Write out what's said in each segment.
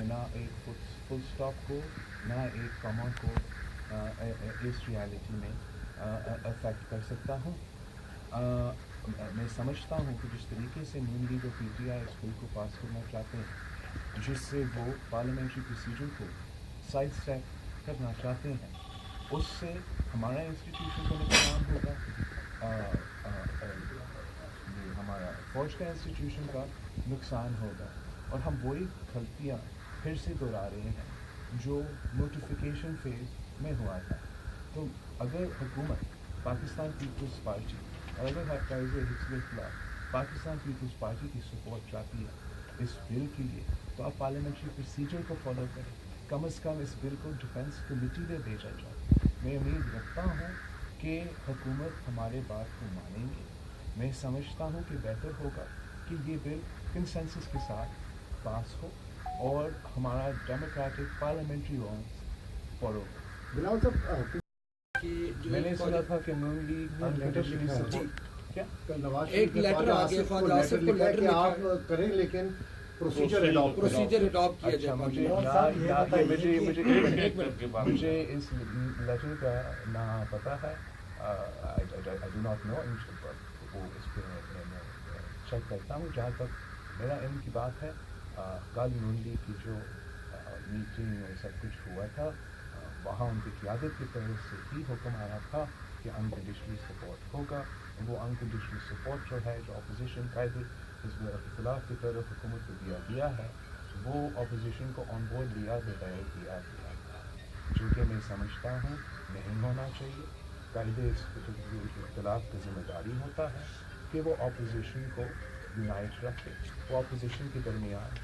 نہ ایک full stop کو نہ ایک کاما کو اس ریالٹی میں افیکٹ کر سکتا ہوں. میں سمجھتا ہوں کہ جس طریقے سے نون لیگ اور پی ٹی آئی اس بل کو پاس کرنا چاہتے ہیں, جس سے وہ پارلیمنٹری پروسیجر کو سائڈ اسٹیپ کرنا چاہتے ہیں, اس سے ہمارا انسٹیٹیوشن کو نقصان ہوگا, ہمارا فوج کا انسٹیٹیوشن کا نقصان ہوگا, اور ہم وہی غلطیاں پھر سے دہرا رہے ہیں جو نوٹیفیکیشن فیز میں ہوا تھا. تو اگر حکومت پاکستان پیپلز پارٹی اور اگر قائد حزب اختلاف پاکستان پیپلز پارٹی کی سپورٹ چاہتی ہے اس بل کے لیے, تو آپ پارلیمنٹری پروسیجر کو فالو کریں. کم از کم اس بل کو ڈیفینس کمیٹی میں بھیجا جائے. میں امید رکھتا ہوں کہ حکومت ہمارے بات کو مانیں گے. میں سمجھتا ہوں کہ بہتر ہوگا کہ یہ بل کنسنسس کے ساتھ پاس ہو اور ہمارا ڈیموکریٹک پارلیمنٹری رولز فالو ہو. بلاول صاحب میں نے سنا تھا کہ نون لیگ کیا ایک لیٹر آ گیا خواجہ آصف کو لیٹر کہ آپ کریں لیکن پروسیجر اڈاپٹ کیا جائے. مجھے اس لیٹر کا نہ پتا ہے, I do not know, وہ اس پہ میں چیک کرتا ہوں. جہاں تک میرا علم کی بات ہے, کل نون لیگ کی جو میٹنگ اور سب کچھ ہوا تھا, وہاں ان کی قیادت کی طرف سے ہی حکم آیا تھا کہ انکنڈیشنلی سپورٹ ہوگا. وہ انکنڈیشنل سپورٹ جو ہے, جو اپوزیشن قائد حزب اختلاف کی طرف حکومت کو دیا گیا ہے, وہ اپوزیشن کو آن بورڈ لیا بغیر دیا گیا, جو کہ میں سمجھتا ہوں نہیں ہونا چاہیے. قائد اختلاف کی ذمہ داری ہوتا ہے کہ وہ اپوزیشن کو یونائٹ رکھے, وہ اپوزیشن کے درمیان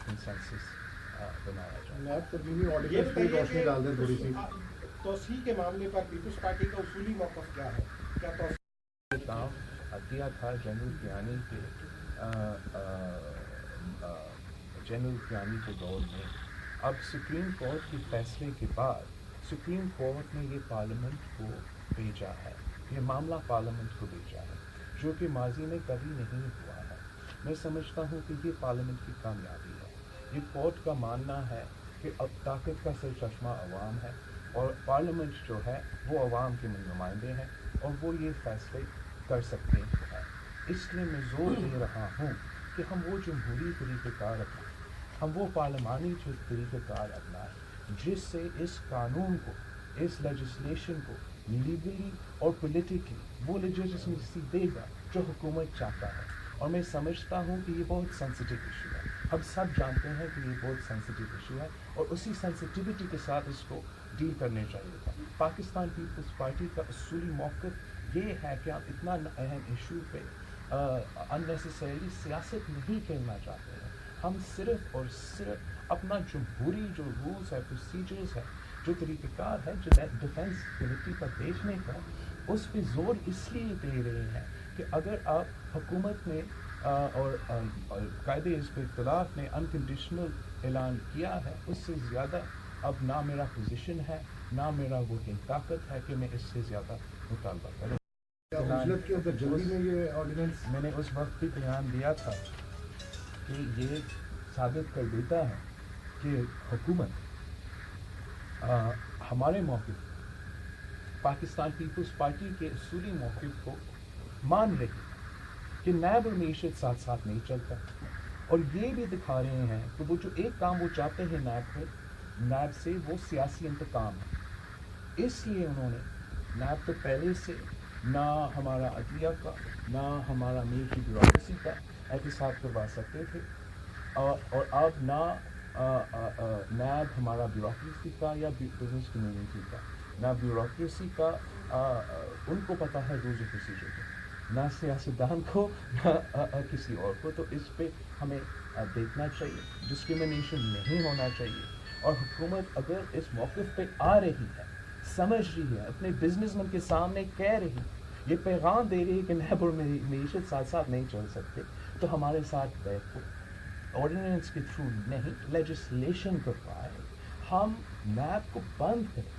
کنسنسس بنایا جائے. نیب ترمیمی آرڈیننس پہ روشنی ڈال دیں تھوڑی سی. توسیع کے معاملے پر پیپلز پارٹی کا اصولی موقف کیا ہے؟ کیا توسیع کام کیا تھا جنرل کیانی کے دور میں. اب سپریم کورٹ کے فیصلے کے بعد سپریم کورٹ نے یہ پارلیمنٹ کو بھیجا ہے, یہ معاملہ پارلیمنٹ کو بھیجا ہے, جو کہ ماضی میں کبھی نہیں ہوا ہے. میں سمجھتا ہوں کہ یہ پارلیمنٹ کی کامیابی ہے. یہ کورٹ کا ماننا ہے کہ اب طاقت کا سرچشمہ عوام ہے اور پارلیمنٹ جو ہے وہ عوام کے نمائندے ہیں اور وہ یہ فیصلے کر سکتے ہیں. اس لیے میں زور دے رہا ہوں کہ ہم وہ جمہوری طریقہ کار اپنائیں, ہم وہ پارلیمانی طریقہ کار اپنائیں جس سے اس قانون کو, اس لیجسلیشن کو لیگلی اور پولیٹیکلی وہ لیجسلیسی دے گا جو حکومت چاہتا ہے. اور میں سمجھتا ہوں کہ یہ بہت سینسیٹیو ایشو ہے. ہم سب جانتے ہیں کہ یہ بہت سینسیٹیو ایشو ہے اور اسی سینسیٹیوٹی کے ساتھ اس کو ڈیل کرنے چاہیے تھا. پاکستان پیپلز پارٹی کا اصولی موقف یہ ہے کہ آپ اتنا اہم ایشو پہ اننیسیسریلی سیاست نہیں کھیلنا چاہتے ہیں. ہم صرف اور صرف اپنا جمہوری جو رولز ہے, پروسیجرز ہے, جو طریقہ کار ہے, جو ڈیفینس کمیٹی پر بھیجنے کا, اس پہ زور اس لیے دے رہے ہیں کہ اگر آپ حکومت نے اور قائد حزب اختلاف نے انکنڈیشنل اعلان کیا ہے, اس سے زیادہ اب نہ میرا پوزیشن ہے نہ میرا ووٹنگ طاقت ہے کہ میں اس سے زیادہ مطالبہ کروں. میں نے اس وقت بھی بیان دیا تھا کہ یہ ثابت کر دیتا ہے کہ حکومت ہمارے موقف, پاکستان پیپلز پارٹی کے اصولی موقف کو مان رہی کہ نیب اور معیشت ساتھ ساتھ نہیں چلتا, اور یہ بھی دکھا رہے ہیں کہ وہ جو ایک کام وہ چاہتے ہیں نیب سے, وہ سیاسی انتقام ہے. اس لیے انہوں نے نیب تو پہلے سے نہ ہمارا عدلیہ کا نہ ہمارا ملک کی بیوروکریسی کا احتساب کروا سکتے تھے, اور اب نہ نیب ہمارا بیوروکریسی کا یا بزنس کمیونٹی کا, نہ بیوروکریسی کا ان کو پتہ ہے رولز آف پروسیجر کا, نہ سیاستدان کو نہ کسی اور کو. تو اس پہ ہمیں دیکھنا چاہیے, ڈسکریمنیشن نہیں ہونا چاہیے. اور حکومت اگر اس موقف پہ آ رہی ہے, سمجھ رہی ہے, اپنے بزنس مین کے سامنے کہہ رہی, یہ پیغام دے رہی ہے کہ نیب اور معیشت ساتھ ساتھ نہیں چل سکتے, تو ہمارے ساتھ بیٹھ کو آرڈیننس کے تھرو نہیں, لیجسلیشن کروائے, ہم نیب کو بند کریں,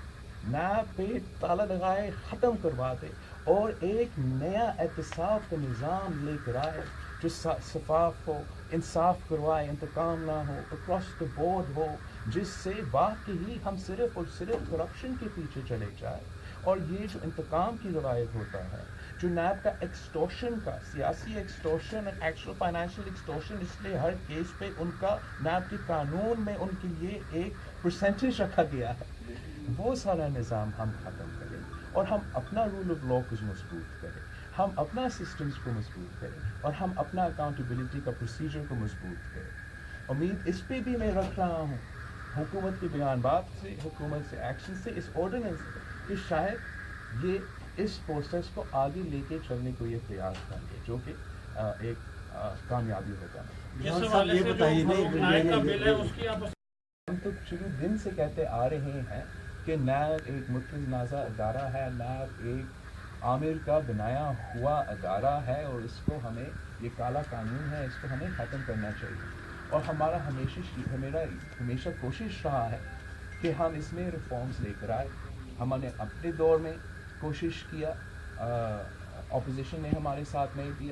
نیب پہ تالا لگائے, ختم کروا دے اور ایک نیا احتساب کا نظام لے کر آئے جو شفاف ہو, انصاف کروائے, انتقام نہ ہو, اکراس دا بورڈ ہو, جس سے واقعی ہم صرف اور صرف کرپشن کے پیچھے چلے جائیں. اور یہ جو انتقام کی روایت ہوتا ہے, جو نیب کا ایکسٹورشن کا, سیاسی ایکسٹورشن اور ایکچوئل فائنینشیل ایکسٹورشن, اس لیے ہر کیس پہ ان کا نیب کے قانون میں ان کے لیے ایک پرسنٹیج رکھا گیا ہے, وہ سارا نظام ہم ختم کریں اور ہم اپنا رول آف لا کو مضبوط کریں, ہم اپنا سسٹمز کو مضبوط کریں, اور ہم اپنا اکاؤنٹیبلٹی کا پروسیجر کو مضبوط کریں. امید اس پہ بھی میں رکھ رہا ہوں حکومت کے بیان بات سے, حکومت سے ایکشن سے, اس آرڈیننس سے, کہ شاید یہ اس پروسیس کو آگے لے کے چلنے کو یہ پریاس کریں گے, جو کہ ایک کامیابی ہوگا. ہم تو شروع دن سے کہتے آ رہے ہیں کہ نیب ایک متنازع ادارہ ہے, نیب ایک عامر کا بنایا ہوا ادارہ ہے, اور اس کو ہمیں, یہ کالا قانون ہے, اس کو ہمیں ختم کرنا چاہیے. اور ہمارا ہمیشہ کوشش رہا ہے کہ ہم اس میں ریفارمز لے کر آئے. ہم نے اپنے دور میں کوشش کیا, اپوزیشن نے ہمارے ساتھ نہیں دیا.